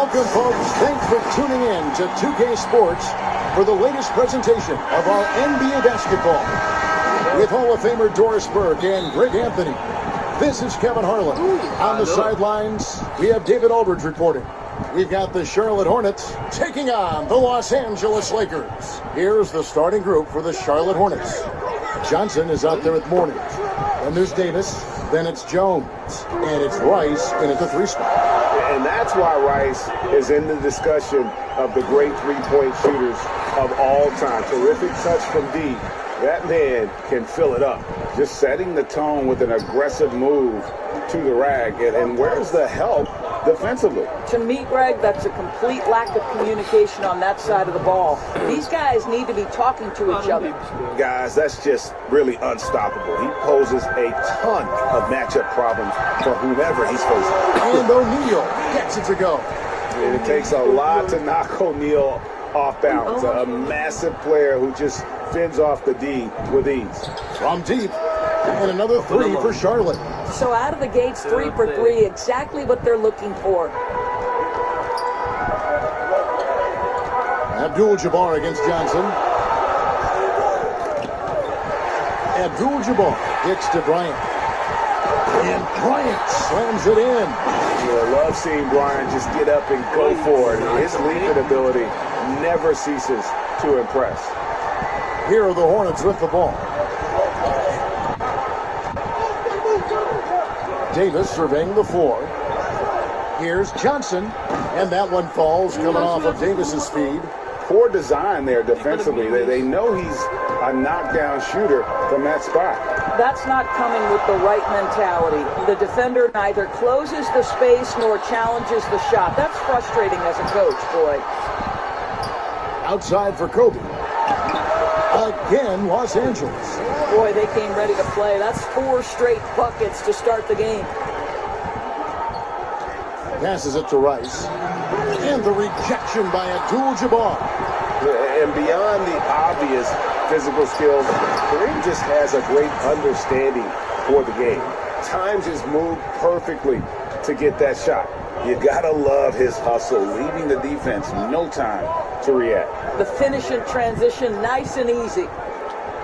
Welcome, folks. Thanks for tuning in to 2K Sports for the latest presentation of our NBA basketball. With Hall of Famer Doris Burke and Greg Anthony, this is Kevin Harlan. On the sidelines, we have David Aldridge reporting. We've got the Charlotte Hornets taking on the Los Angeles Lakers. Here's the starting group for the Charlotte Hornets. Johnson is out there with Mourning. Then there's Davis. Then it's Jones. And it's Rice in at the 3 spot. And that's why Rice is in the discussion of the great three-point shooters of all time. Terrific touch from D. That man can fill it up. Just setting the tone with an aggressive move to the rag. And where's the help defensively? To me, Greg, that's a complete lack of communication on that side of the ball. These guys need to be talking to each other. Guys, that's just really unstoppable. He poses a ton of matchup problems for whomever he's facing. And O'Neal gets it to go. And it takes a lot to knock O'Neal off balance. A massive player who just fends off the D with ease. From deep, and another 3 for Charlotte. So out of the gates, 3 for 3, exactly what they're looking for. Abdul-Jabbar against Johnson. Abdul-Jabbar gets to Bryant. And Bryant slams it in. I love seeing Bryant just get up and go for it. His leaping ability never ceases to impress. Here are the Hornets with the ball. Davis surveying the floor. Here's Johnson, and that one falls coming off of Davis's feed. Poor design there defensively. They know he's a knockdown shooter from that spot. That's not coming with the right mentality. The defender neither closes the space nor challenges the shot. That's frustrating as a coach, boy. Outside for Kobe. Again, Los Angeles. Boy, they came ready to play. That's 4 straight buckets to start the game. Passes it to Rice. And the rejection by Abdul-Jabbar. And beyond the obvious physical skills, Kareem just has a great understanding for the game. Times his move perfectly to get that shot. You gotta love his hustle, leaving the defense no time to react. The finish in transition, nice and easy.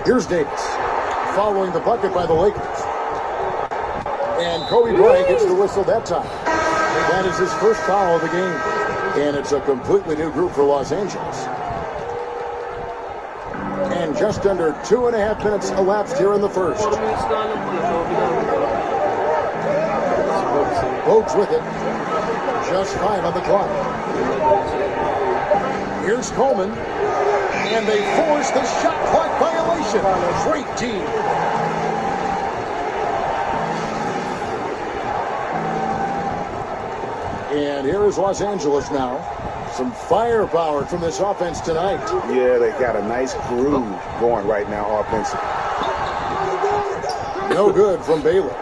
Here's Davis, following the bucket by the Lakers. And Kobe Bryant gets the whistle that time. That is his first foul of the game. And it's a completely new group for Los Angeles. And just under 2.5 minutes elapsed here in the first. Bogues with it. Just 5 on the clock. Here's Coleman. And they force the shot clock violation. Great team. And here is Los Angeles now. Some firepower from this offense tonight. Yeah, they got a nice groove going right now offensively. No good from Baylor.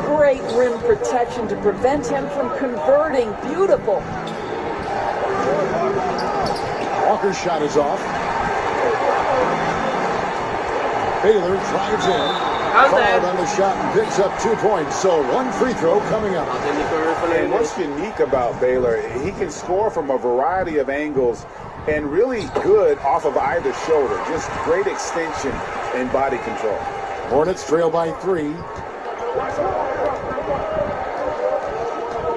Great rim protection to prevent him from converting. Beautiful. Walker's shot is off. Baylor drives in. Fouled on the shot and picks up 2 points. So 1 free throw coming up. And what's unique about Baylor, he can score from a variety of angles and really good off of either shoulder. Just great extension and body control. Hornets trail by 3.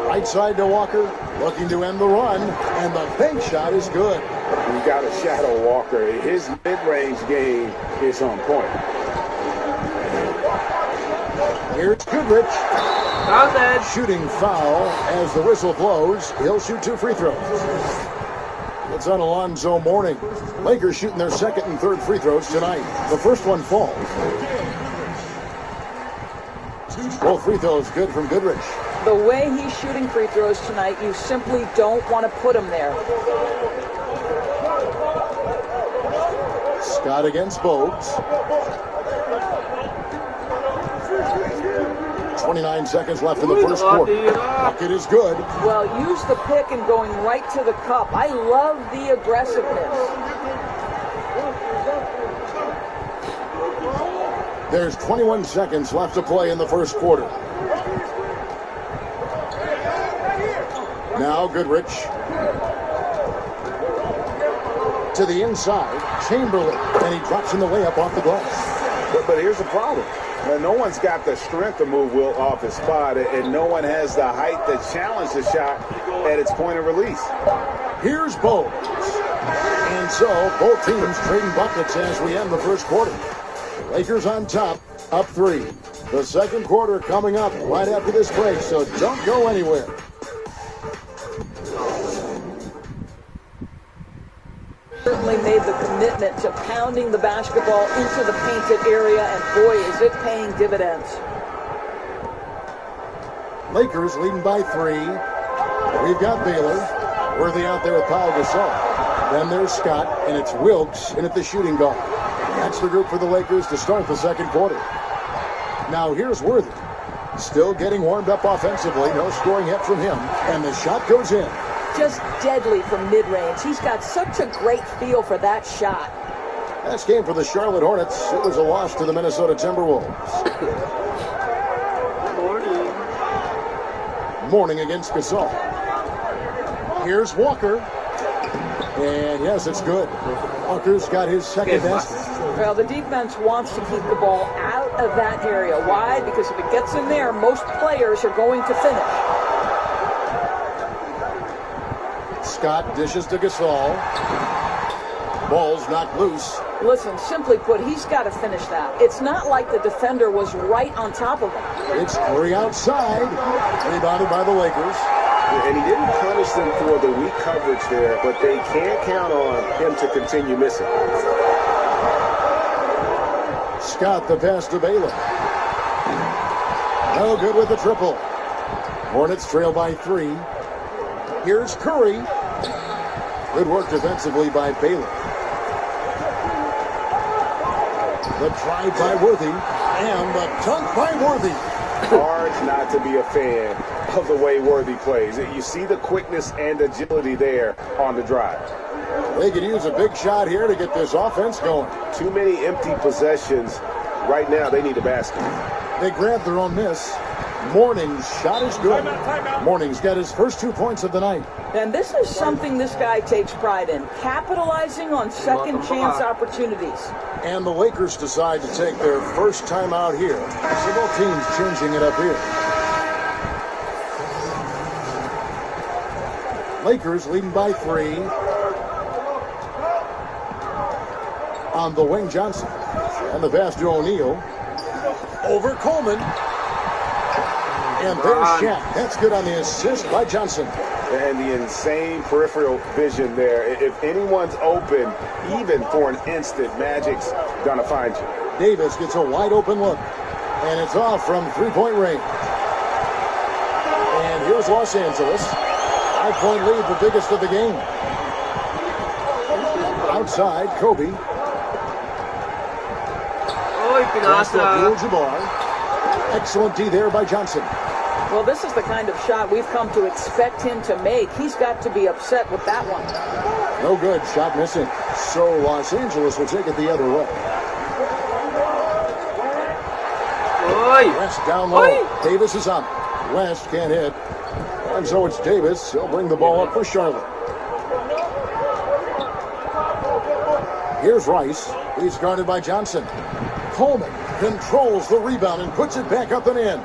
Right side to Walker, looking to end the run, and the bank shot is good. We've got a shadow Walker. His mid-range game is on point. Here's Goodrich. Shooting foul as the whistle blows. He'll shoot 2 free throws. It's on Alonzo Mourning. Lakers shooting their 2nd and 3rd free throws tonight. The first one falls. Both free throws good from Goodrich. The way he's shooting free throws tonight, you simply don't want to put him there. Scott against Bogues. 29 seconds left in the first quarter. Bucket is good. Well, use the pick and going right to the cup. I love the aggressiveness. There's 21 seconds left to play in the first quarter. Now Goodrich. To the inside, Chamberlain, and he drops in the layup off the glass. But here's the problem. No one's got the strength to move Wilt off his spot, and no one has the height to challenge the shot at its point of release. Here's Bowles. And so, both teams trading buckets as we end the first quarter. Lakers on top, up 3. The second quarter coming up right after this break, so don't go anywhere. Certainly made the commitment to pounding the basketball into the painted area, and boy, is it paying dividends. Lakers leading by 3. We've got Baylor. Worthy out there with Pau Gasol. Then there's Scott, and it's Wilkes in at the shooting guard. That's the group for the Lakers to start the second quarter. Now here's Worthy. Still getting warmed up offensively. No scoring yet from him. And the shot goes in. Just deadly from mid-range. He's got such a great feel for that shot. Last game for the Charlotte Hornets. It was a loss to the Minnesota Timberwolves. Morning against Gasol. Here's Walker. And yes, it's good. Walker's got his second best. Well, the defense wants to keep the ball out of that area. Why? Because if it gets in there, most players are going to finish. Scott dishes to Gasol. Ball's knocked loose. Listen, simply put, he's got to finish that. It's not like the defender was right on top of him. It's Curry outside. Rebounded by the Lakers. And he didn't punish them for the weak coverage there, but they can't count on him to continue missing. Scott the pass to Baylor. No good with the triple. Hornets trail by 3. Here's Curry. Good work defensively by Baylor. The drive by Worthy. And the dunk by Worthy. Hard not to be a fan of the way Worthy plays. You see the quickness and agility there on the drive. They could use a big shot here to get this offense going. Too many empty possessions. Right now, they need a basket. They grabbed their own miss. Morning's shot is good. Morning's got his first 2 points of the night. And this is something this guy takes pride in, capitalizing on second chance opportunities. And the Lakers decide to take their first time out here. So both teams changing it up here. Lakers leading by 3. On the wing, Johnson. And the pass to O'Neal. Over Coleman. And there's Shaq. That's good on the assist by Johnson. And the insane peripheral vision there. If anyone's open, even for an instant, Magic's going to find you. Davis gets a wide open look. And it's off from three-point range. And here's Los Angeles. 5-point lead, the biggest of the game. Outside, Kobe. Abdul-Jabbar. Excellent D there by Johnson. Well, this is the kind of shot we've come to expect him to make. He's got to be upset with that one. No good. Shot missing. So Los Angeles will take it the other way. West down low. Davis is up. West can't hit. And so it's Davis. He'll bring the ball up for Charlotte. Here's Rice. He's guarded by Johnson. Coleman controls the rebound and puts it back up and in.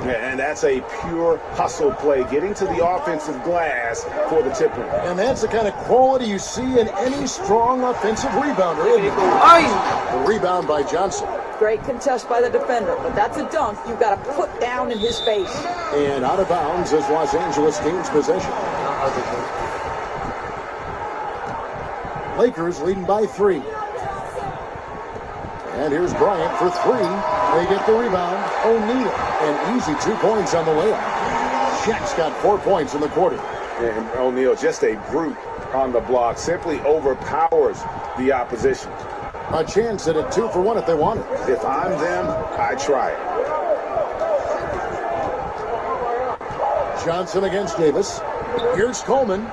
And that's a pure hustle play, getting to the offensive glass for the tip-in. And that's the kind of quality you see in any strong offensive rebounder. The rebound by Johnson. Great contest by the defender, but that's a dunk you've got to put down in his face. And out of bounds as Los Angeles gains possession. Lakers leading by 3. And here's Bryant for 3. They get the rebound. O'Neal, an easy 2 points on the layup. Shaq's got 4 points in the quarter. And O'Neal, just a brute on the block, simply overpowers the opposition. A chance at a 2-for-1 if they want it. If I'm them, I try it. Johnson against Davis. Here's Coleman.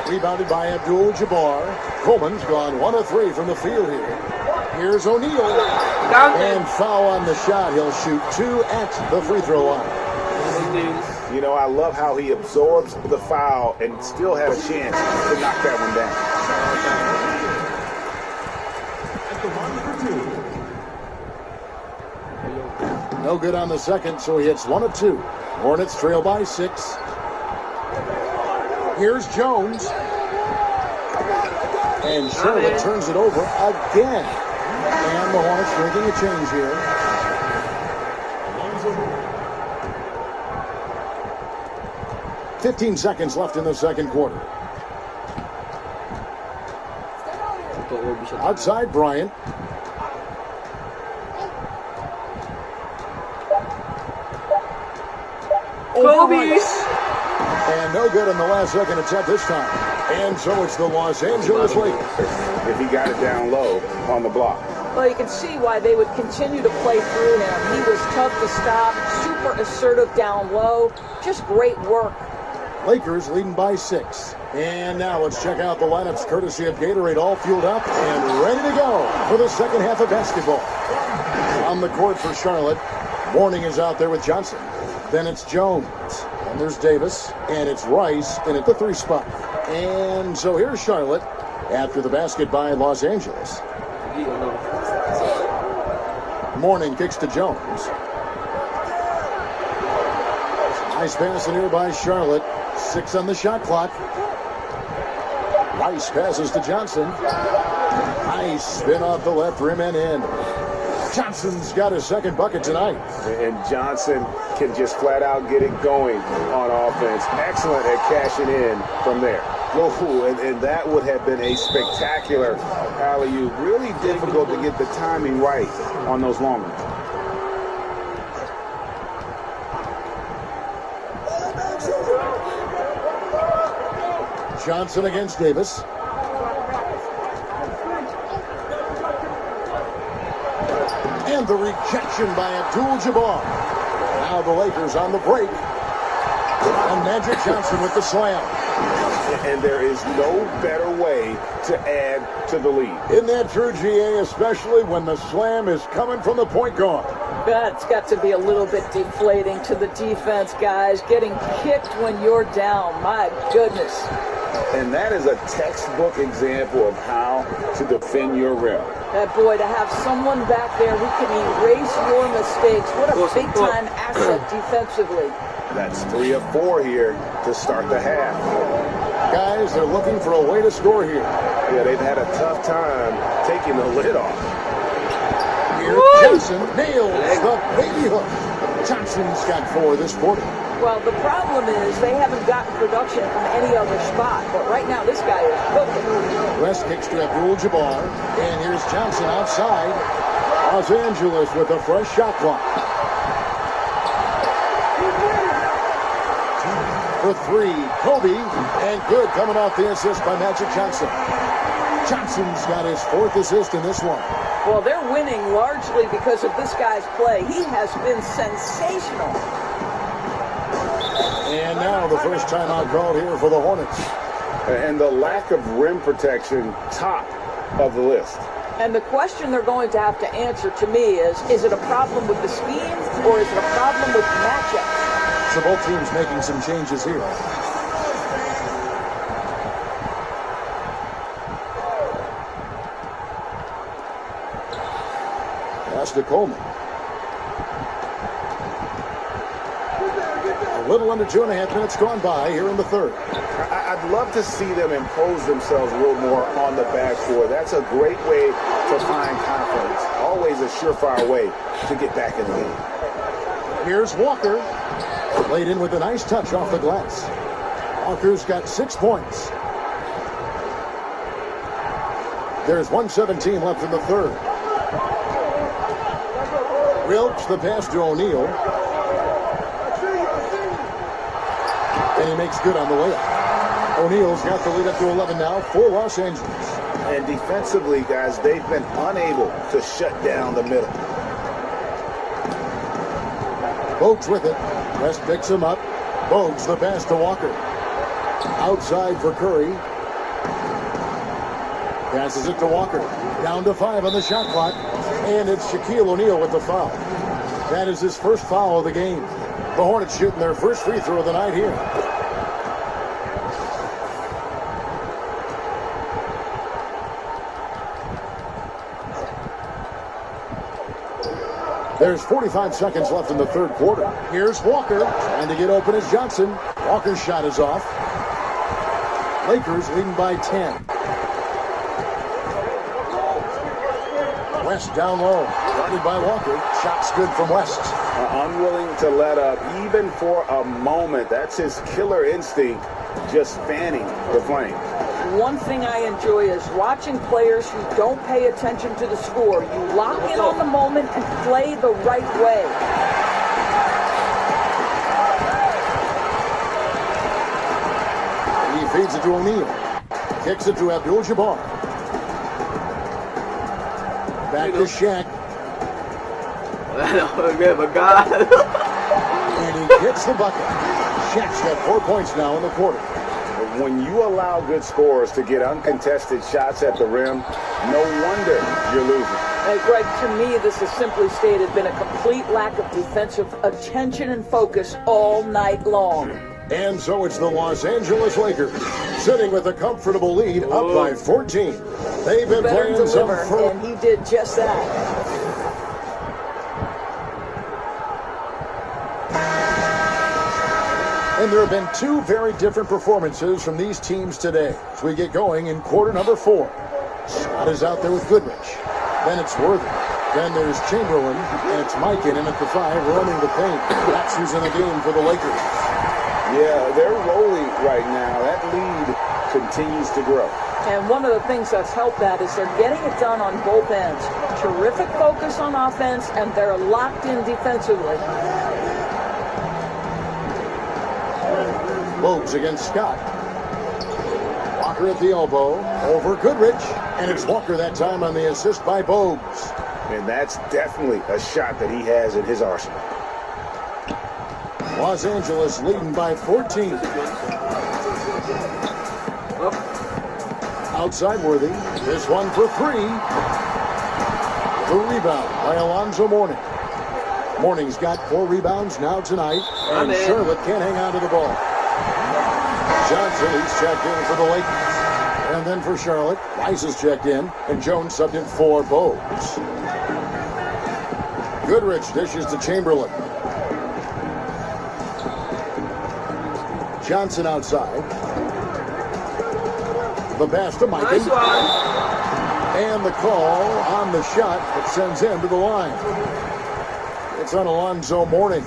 Rebounded by Abdul-Jabbar. Coleman's gone 1 of 3 from the field here. Here's O'Neal. And foul on the shot. He'll shoot 2 at the free throw line. You know, I love how he absorbs the foul and still had a chance to knock that one down. No good on the second, so he hits 1 of 2. Hornets trail by 6. Here's Jones. And Charlotte turns it over again. And the Hornets making a change here. "15 seconds left in the second quarter." Outside Bryant. Kobe! And no good in the last second attempt this time. And so it's the Los Angeles Lakers. If he got it down low on the block. Well, you can see why they would continue to play through him. He was tough to stop, super assertive down low. Just great work. Lakers leading by 6. And now let's check out the lineups courtesy of Gatorade, all fueled up and ready to go for the second half of basketball. On the court for Charlotte, Mourning is out there with Johnson. Then it's Jones. And there's Davis. And it's Rice in at the 3 spot. And so here's Charlotte after the basket by Los Angeles. Mourning kicks to Jones. Nice pass in here by Charlotte. 6 on the shot clock. Rice passes to Johnson. Nice spin off the left rim and in. Johnson's got his second bucket tonight. And Johnson can just flat out get it going on offense. Excellent at cashing in from there. And that would have been a spectacular alley-oop. Really difficult to get the timing right on those long ones. Johnson against Davis. And the rejection by Abdul-Jabbar. Now the Lakers on the break. And Magic Johnson with the slam. And there is no better way to add to the lead. Isn't that true, GA, especially when the slam is coming from the point guard? That's got to be a little bit deflating to the defense, guys. Getting kicked when you're down. My goodness. And that is a textbook example of how to defend your rim. That boy, to have someone back there who can erase your mistakes. What a big-time asset defensively. That's 3 of 4 here to start the half. Guys, they're looking for a way to score here. Yeah, they've had a tough time taking the lid off. Here, Johnson nails the baby hook. Johnson's got 4 this quarter. Well, the problem is they haven't gotten production from any other spot. But right now, this guy is cooking. West kicks to Abdul-Jabbar. And here's Johnson outside. Los Angeles with a fresh shot clock. For 3, Kobe. And good coming off the assist by Magic Johnson. Johnson's got his 4th assist in this one. Well, they're winning largely because of this guy's play. He has been sensational. And now the first timeout called here for the Hornets. And the lack of rim protection, top of the list. And the question they're going to have to answer to me is it a problem with the scheme or is it a problem with the matchup? So both teams making some changes here. Pass to Coleman. A little under 2.5 minutes gone by here in the third. I'd love to see them impose themselves a little more on the backcourt. That's a great way to find confidence. Always a surefire way to get back in the game. Here's Walker. Laid in with a nice touch off the glass. Walker's got 6 points. There's 1:17 left in the third. Wilkes the pass to O'Neal. And he makes good on the layup. O'Neal's got the lead up to 11 now for Los Angeles. And defensively, guys, they've been unable to shut down the middle. Bogues with it. West picks him up. Bogues the pass to Walker. Outside for Curry. Passes it to Walker. Down to 5 on the shot clock. And it's Shaquille O'Neal with the foul. That is his first foul of the game. The Hornets shooting their first free throw of the night here. There's 45 seconds left in the third quarter. Here's Walker trying to get open as Johnson. Walker's shot is off. Lakers leading by 10. West down low. Guarded by Walker. Shot's good from West. Unwilling to let up even for a moment. That's his killer instinct, just fanning the flame. One thing I enjoy is watching players who don't pay attention to the score. You lock in on the moment and play the right way. He feeds it to O'Neal. Kicks it to Abdul-Jabbar. Back to Shaq. And he gets the bucket. Shaq's got 4 points now in the quarter. When you allow good scorers to get uncontested shots at the rim, no wonder you're losing. Hey, Greg, to me, this has simply stated been a complete lack of defensive attention and focus all night long. And so it's the Los Angeles Lakers sitting with a comfortable lead up by 14. They've been Better playing some deliver, fun. and he did just that. And there have been two very different performances from these teams today as we get going in quarter number 4. Scott is out there with Goodrich. Then it's Worthy. Then there's Chamberlain, and it's Mikan in at the 5 roaming the paint. That's who's in the game for the Lakers. Yeah, they're rolling right now. That lead continues to grow. And one of the things that's helped that is they're getting it done on both ends. Terrific focus on offense, and they're locked in defensively. Bogues against Scott. Walker at the elbow. Over Goodrich. And it's Walker that time on the assist by Bogues. And that's definitely a shot that he has in his arsenal. Los Angeles leading by 14. Outside Worthy. This one for 3. The rebound by Alonzo Mourning. Mourning's got 4 rebounds now tonight. And Charlotte can't hang on to the ball. Johnson, he's checked in for the Lakers. And then for Charlotte, Rice is checked in. And Jones subbed in for Bogues. Goodrich dishes to Chamberlain. Johnson outside. The pass to Mikan. And the call on the shot that sends him to the line. It's on Alonzo Mourning.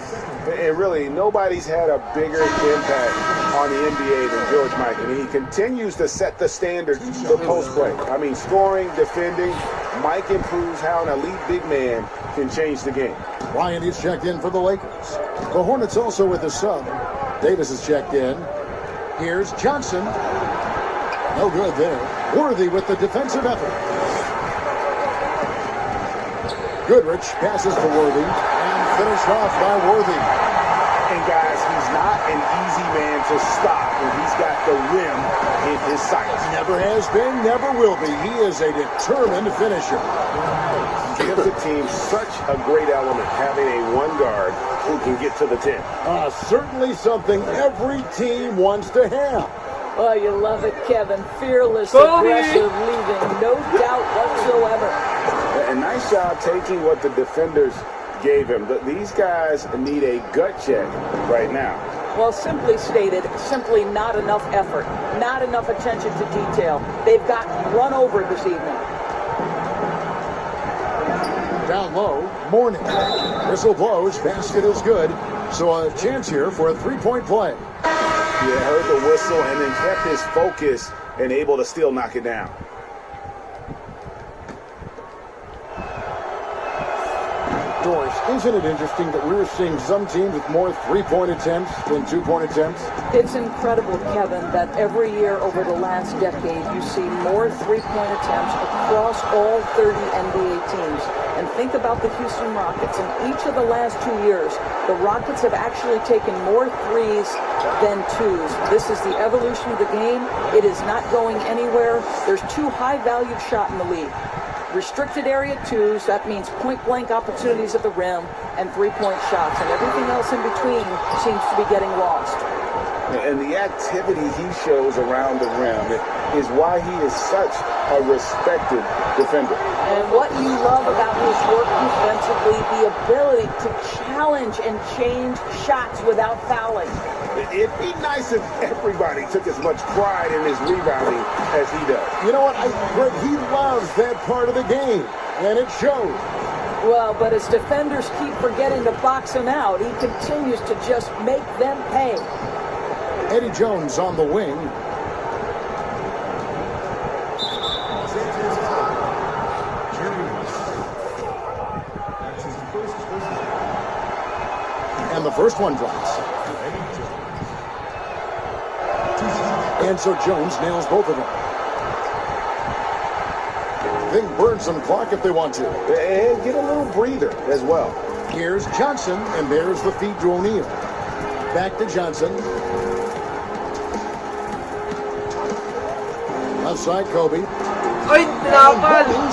And really, nobody's had a bigger impact on the NBA than George Mikan. And he continues to set the standard for post play. I mean, scoring, defending. Mike improves how an elite big man can change the game. Bryant is checked in for the Lakers. The Hornets also with a sub. Davis is checked in. Here's Johnson. No good there. Worthy with the defensive effort. Goodrich passes to Worthy and finished off by Worthy. And guys, he's not an easy man to stop when he's got the rim in his sights. Never has been, never will be. He is a determined finisher. Gives the team such a great element having a one guard who can get to the 10. Certainly something every team wants to have. Oh, you love it, Kevin. Fearless, aggressive, leaving no doubt whatsoever. A nice job taking what the defenders gave him. These guys need a gut check right now. Well, simply stated, simply not enough effort, not enough attention to detail. They've gotten run over this evening. Down low, Mourning. Whistle blows, basket is good. So a chance here for a three-point play. Yeah, heard the whistle and then kept his focus and able to still knock it down. Doris, isn't it interesting that we're seeing some teams with more three-point attempts than two-point attempts? It's incredible, Kevin, that every year over the last decade you see more three-point attempts across all 30 NBA teams. And think about the Houston Rockets. In each of the last 2 years, the Rockets have actually taken more threes than twos. This is the evolution of the game. It is not going anywhere. There's 2 high-valued shots in the league. Restricted area twos, that means point-blank opportunities at the rim, and three-point shots, and everything else in between seems to be getting lost. And the activity he shows around the rim is why he is such a respected defender. And what you love about his work defensively, the ability to challenge and change shots without fouling. It'd be nice if everybody took as much pride in his rebounding as he does. You know what? Greg, he loves that part of the game, and it shows. Well, but as defenders keep forgetting to box him out, he continues to just make them pay. Eddie Jones on the wing. And the first one drops. And so Jones nails both of them. They can burn some clock if they want to. And get a little breather as well. Here's Johnson, and there's the feed to O'Neal. Back to Johnson. Outside Kobe. And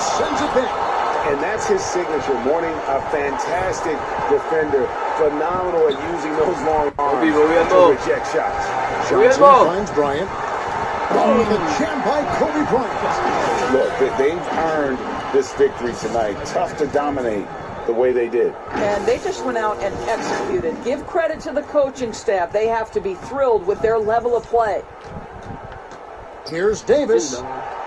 sends it back. And that's his signature. Mourning, a fantastic defender. Phenomenal at using those long arms to reject shots. Johnson finds Bryant. Oh, the jam by Kobe Bryant. Look, they've earned this victory tonight. Tough to dominate the way they did. And they just went out and executed. Give credit to the coaching staff. They have to be thrilled with their level of play. Here's Davis,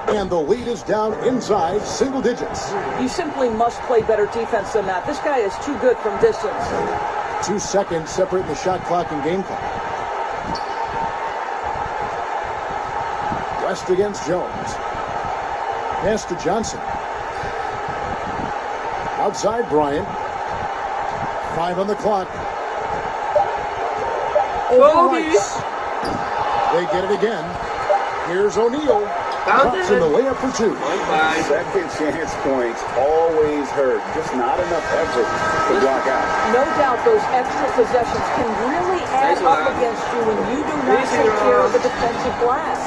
and the lead is down inside single digits. You simply must play better defense than that. This guy is too good from distance. 2 seconds separating the shot clock and game clock. West against Jones. Pass to Johnson. Outside Bryant. 5 on the clock. Over Rice. They get it again. Here's O'Neal. Pops in the layup for 2. Second chance points always hurt. Just not enough effort to block out. No doubt those extra possessions can really add up against you when you do not take care of the defensive glass.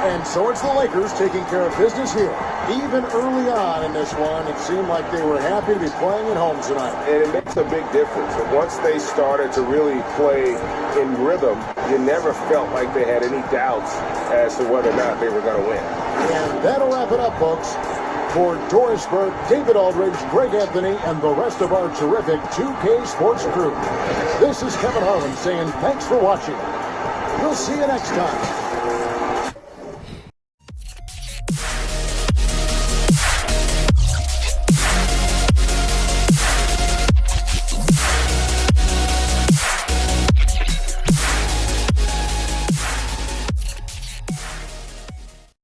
And so it's the Lakers taking care of business here. Even early on in this one, it seemed like they were happy to be playing at home tonight. And it makes a big difference. And once they started to really play in rhythm, you never felt like they had any doubts as to whether or not they were going to win. And that'll wrap it up, folks. For Doris Burke, David Aldridge, Greg Anthony, and the rest of our terrific 2K Sports crew, this is Kevin Harlan saying thanks for watching. We'll see you next time.